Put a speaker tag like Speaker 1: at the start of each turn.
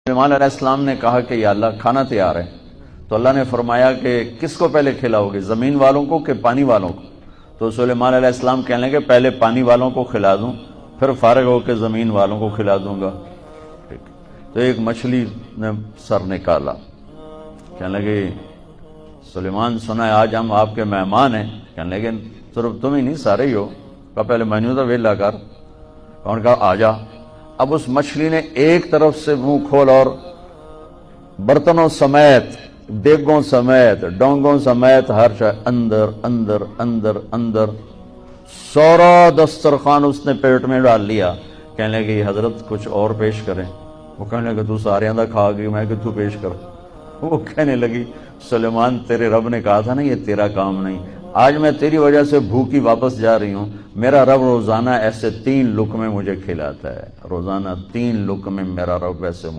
Speaker 1: सुलेमान अलैहिस्सलाम ने कहा कि या अल्लाह खाना तैयार है, तो अल्लाह ने फरमाया कि किसको पहले खिलाओगे, ज़मीन वालों को कि पानी वालों को? तो सुलेमान अलैहिस्सलाम कहने लगे पहले पानी वालों को खिला दूं, फिर फारिग होकर ज़मीन वालों को खिला दूंगा। ठीक। तो एक मछली ने सर निकाला, कहने लगे सुलेमान सुना है आज हम आपके मेहमान हैं। कहने लगे सिर्फ तुम ही नहीं सारे ही हो। कहा पहले मेन्यू तो वेला कर। उन्होंने कहा आ जा। अब उस मछली ने एक तरफ से मुंह खोल और बर्तनों समेत, देगों समेत, डोंगों समेत हर शय अंदर अंदर अंदर अंदर सारा दस्तरखान उसने पेट में डाल लिया। कहने लगे हजरत कुछ और पेश करें। वो कहने लगे तू सारे दा खा गई, मैं कि तू पेश कर। वो कहने लगी सुलेमान तेरे रब ने कहा था ना ये तेरा काम नहीं, आज मैं तेरी वजह से भूखी वापस जा रही हूं। मेरा रब रोजाना ऐसे 3 लुकमे मुझे खिलाता है, रोजाना 3 लुकमे मेरा रब ऐसे